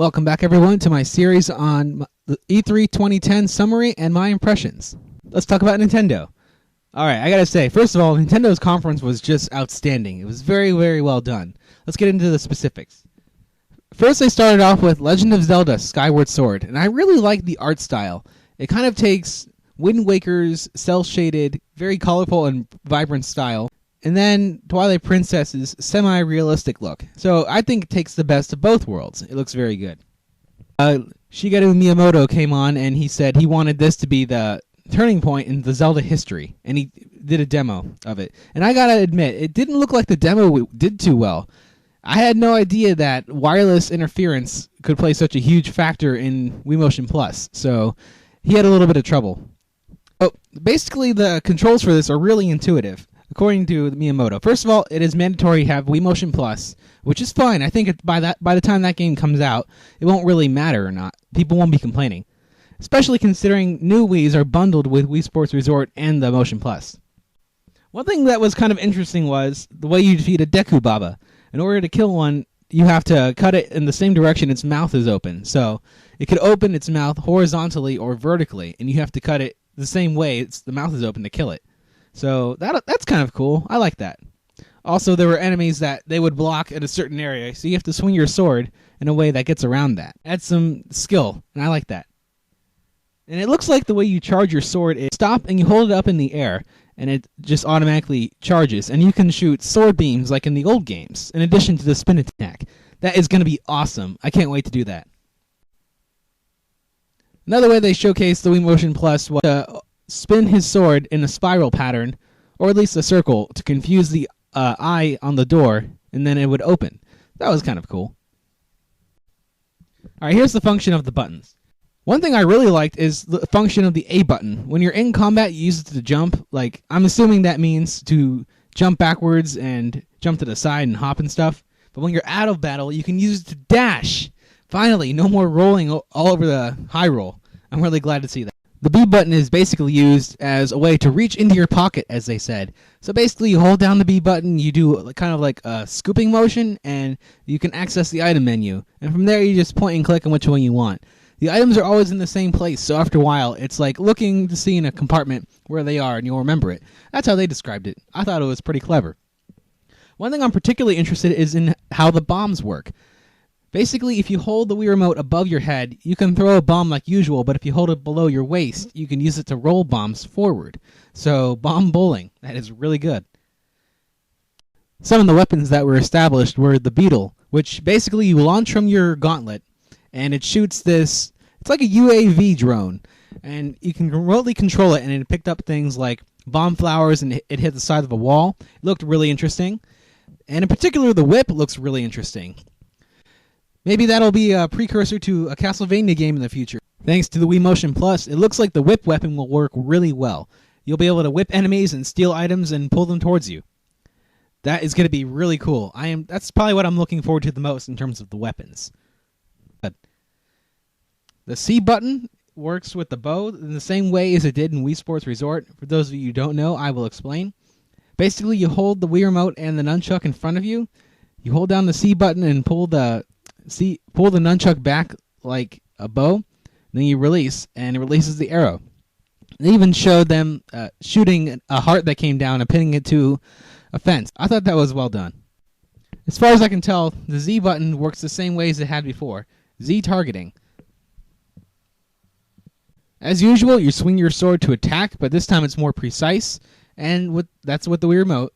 Welcome back, everyone, to my series on the E3 2010 summary and my impressions. Let's talk about Nintendo. Alright, I gotta say, first of all, Nintendo's conference was just outstanding. It was very, very well done. Let's get into the specifics. First, they started off with Legend of Zelda Skyward Sword, and I really like the art style. It kind of takes Wind Waker's cel-shaded, very colorful and vibrant style, and then Twilight Princess's semi-realistic look. So I think it takes the best of both worlds. It looks very good. Shigeru Miyamoto came on and he said he wanted this to be the turning point in the Zelda history, and he did a demo of it. And I gotta admit, it didn't look like the demo did too well. I had no idea that wireless interference could play such a huge factor in Wii Motion Plus, so he had a little bit of trouble. Oh, basically, the controls for this are really intuitive, according to Miyamoto. First of all, it is mandatory to have Wii Motion Plus, which is fine. I think by the time that game comes out, it won't really matter or not. People won't be complaining, especially considering new Wiis are bundled with Wii Sports Resort and the Motion Plus. One thing that was kind of interesting was the way you defeat a Deku Baba. In order to kill one, you have to cut it in the same direction its mouth is open. So it could open its mouth horizontally or vertically, and you have to cut it the same way the mouth is open to kill it. So that's kind of cool. I like that. Also, there were enemies that they would block at a certain area, so you have to swing your sword in a way that gets around that. Adds some skill, and I like that. And it looks like the way you charge your sword is stop and you hold it up in the air, and it just automatically charges, and you can shoot sword beams like in the old games, in addition to the spin attack. That is going to be awesome. I can't wait to do that. Another way they showcased the Wii Motion Plus was to spin his sword in a spiral pattern, or at least a circle, to confuse the eye on the door, and then it would open. That was kind of cool. Alright, here's the function of the buttons. One thing I really liked is the function of the A button. When you're in combat, you use it to jump. Like, I'm assuming that means to jump backwards and jump to the side and hop and stuff. But when you're out of battle, you can use it to dash. Finally, no more rolling all over the high roll. I'm really glad to see that. The B button is basically used as a way to reach into your pocket, as they said. So basically, you hold down the B button, you do kind of like a scooping motion, and you can access the item menu. And from there, you just point and click on which one you want. The items are always in the same place, so after a while, it's like looking to see in a compartment where they are, and you'll remember it. That's how they described it. I thought it was pretty clever. One thing I'm particularly interested in is in how the bombs work. Basically, if you hold the Wii Remote above your head, you can throw a bomb like usual, but if you hold it below your waist, you can use it to roll bombs forward. So, bomb bowling. That is really good. Some of the weapons that were established were the Beetle, which basically you launch from your gauntlet, and it shoots this, it's like a UAV drone, and you can remotely control it, and it picked up things like bomb flowers, and it hit the side of a wall. It looked really interesting. And in particular, the whip looks really interesting. Maybe that'll be a precursor to a Castlevania game in the future. Thanks to the Wii Motion Plus, it looks like the whip weapon will work really well. You'll be able to whip enemies and steal items and pull them towards you. That is going to be really cool. That's probably what I'm looking forward to the most in terms of the weapons. The C button works with the bow in the same way as it did in Wii Sports Resort. For those of you who don't know, I will explain. Basically, you hold the Wii Remote and the nunchuck in front of you. You hold down the C button and pull the nunchuck back like a bow. Then you release, and it releases the arrow. They even showed them shooting a heart that came down and pinning it to a fence. I thought that was well done. As far as I can tell, the Z button works the same way as it had before. Z targeting. As usual, you swing your sword to attack, but this time it's more precise, and that's with the Wii Remote.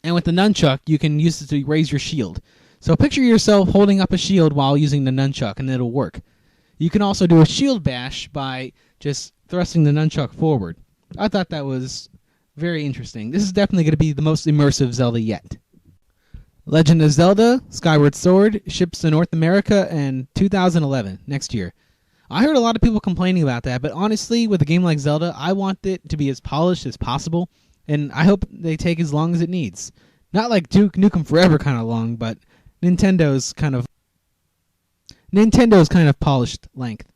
And with the nunchuck, you can use it to raise your shield. So picture yourself holding up a shield while using the nunchuck, and it'll work. You can also do a shield bash by just thrusting the nunchuck forward. I thought that was very interesting. This is definitely going to be the most immersive Zelda yet. Legend of Zelda Skyward Sword ships to North America in 2011, next year. I heard a lot of people complaining about that, but honestly, with a game like Zelda, I want it to be as polished as possible, and I hope they take as long as it needs. Not like Duke Nukem Forever kind of long, but Nintendo's kind of polished length.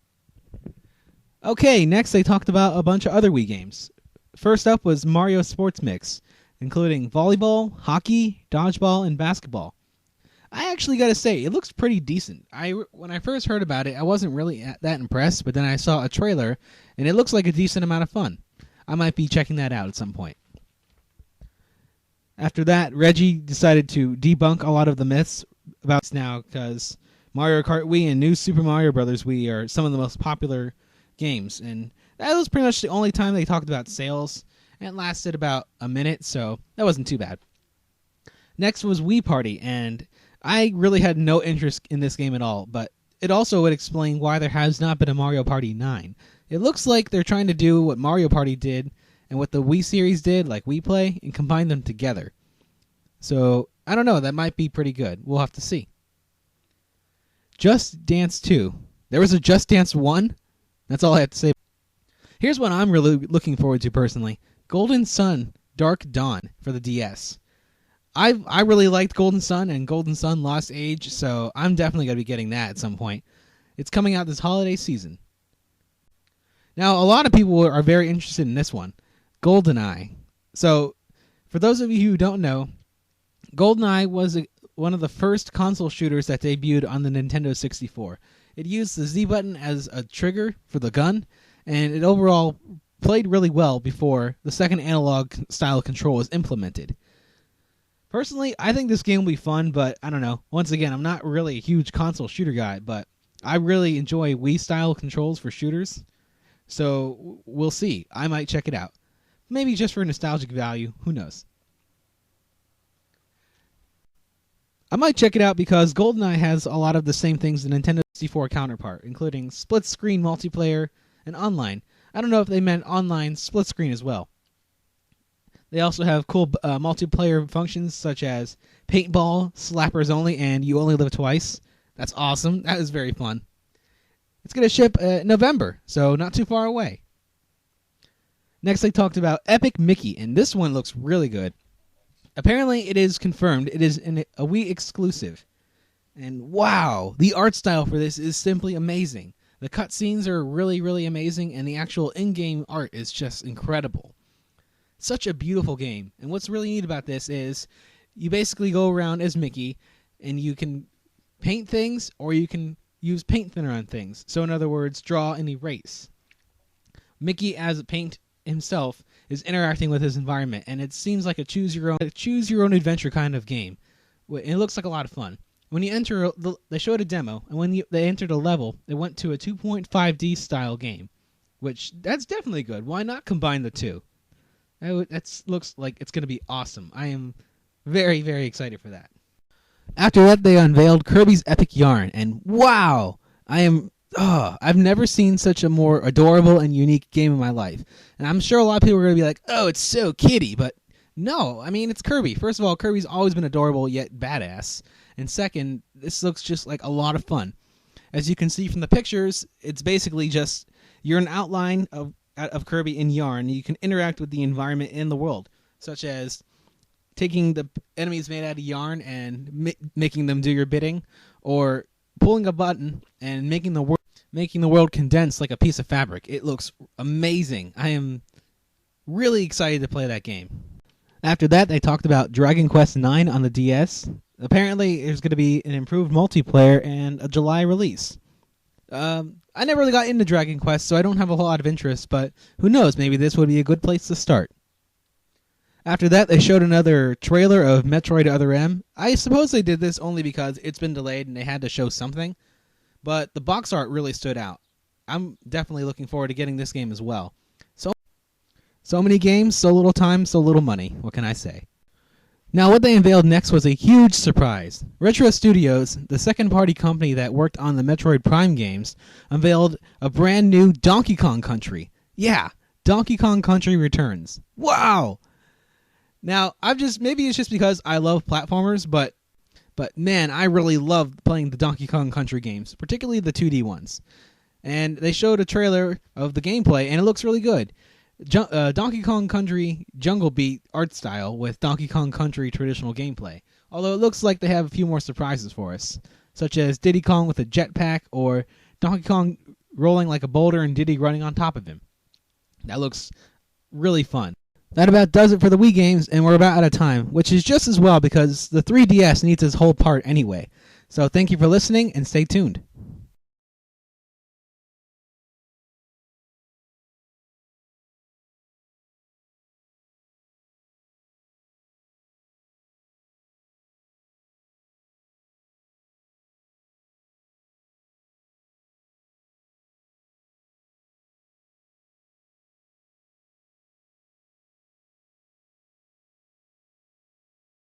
Okay, next they talked about a bunch of other Wii games. First up was Mario Sports Mix, including volleyball, hockey, dodgeball, and basketball. I actually got to say, it looks pretty decent. When I first heard about it, I wasn't really that impressed, but then I saw a trailer, and it looks like a decent amount of fun. I might be checking that out at some point. After that, Reggie decided to debunk a lot of the myths about this now, because Mario Kart Wii and New Super Mario Bros. Wii are some of the most popular games, and that was pretty much the only time they talked about sales, and it lasted about a minute, so that wasn't too bad. Next was Wii Party, and I really had no interest in this game at all, but it also would explain why there has not been a Mario Party 9. It looks like they're trying to do what Mario Party did and what the Wii series did, like Wii Play, and combine them together. So, I don't know, that might be pretty good. We'll have to see. Just Dance 2. There was a Just Dance 1? That's all I have to say. Here's what I'm really looking forward to personally. Golden Sun Dark Dawn for the DS. I really liked Golden Sun and Golden Sun Lost Age, so I'm definitely going to be getting that at some point. It's coming out this holiday season. Now, a lot of people are very interested in this one, GoldenEye. So, for those of you who don't know, GoldenEye was one of the first console shooters that debuted on the Nintendo 64. It used the Z button as a trigger for the gun, and it overall played really well before the second analog style control was implemented. Personally, I think this game will be fun, but I don't know. Once again, I'm not really a huge console shooter guy, but I really enjoy Wii-style controls for shooters. So, we'll see. I might check it out. Maybe just for nostalgic value. Who knows? I might check it out because GoldenEye has a lot of the same things the Nintendo 64 counterpart, including split-screen multiplayer and online. I don't know if they meant online split-screen as well. They also have cool multiplayer functions such as paintball, slappers only, and you only live twice. That's awesome. That is very fun. It's going to ship November, so not too far away. Next, I talked about Epic Mickey, and this one looks really good. Apparently, it is confirmed it is a Wii exclusive. And wow, the art style for this is simply amazing. The cutscenes are really, really amazing, and the actual in-game art is just incredible. Such a beautiful game. And what's really neat about this is you basically go around as Mickey, and you can paint things, or you can use paint thinner on things. So in other words, draw and erase. Mickey, as a paint himself, is interacting with his environment, and it seems like a choose-your-own adventure kind of game. It looks like a lot of fun. When you enter, they showed a demo, and when they entered a level, they went to a 2.5D style game, that's definitely good. Why not combine the two? That looks like it's going to be awesome. I am very, very excited for that. After that, they unveiled Kirby's Epic Yarn, and wow! I've never seen such a more adorable and unique game in my life. And I'm sure a lot of people are going to be like, oh, it's so kiddie, but no, I mean, it's Kirby. First of all, Kirby's always been adorable yet badass. And second, this looks just like a lot of fun. As you can see from the pictures, it's basically just, you're an outline of Kirby in yarn. You can interact with the environment in the world, such as taking the enemies made out of yarn and making them do your bidding, or pulling a button and making the world condense like a piece of fabric. It looks amazing. I am really excited to play that game. After that, they talked about Dragon Quest IX on the DS. Apparently, there's going to be an improved multiplayer and a July release. I never really got into Dragon Quest, so I don't have a whole lot of interest, but who knows, maybe this would be a good place to start. After that, they showed another trailer of Metroid Other M. I suppose they did this only because it's been delayed and they had to show something, but the box art really stood out. I'm definitely looking forward to getting this game as well. So many games, so little time, so little money. What can I say? Now, what they unveiled next was a huge surprise. Retro Studios, the second-party company that worked on the Metroid Prime games, unveiled a brand new Donkey Kong Country. Yeah, Donkey Kong Country returns. Wow! Now, maybe it's just because I love platformers, but man, I really love playing the Donkey Kong Country games, particularly the 2D ones. And they showed a trailer of the gameplay, and it looks really good. Donkey Kong Country Jungle Beat art style with Donkey Kong Country traditional gameplay. Although it looks like they have a few more surprises for us, such as Diddy Kong with a jetpack, or Donkey Kong rolling like a boulder and Diddy running on top of him. That looks really fun. That about does it for the Wii games, and we're about out of time, which is just as well because the 3DS needs its whole part anyway. So thank you for listening, and stay tuned.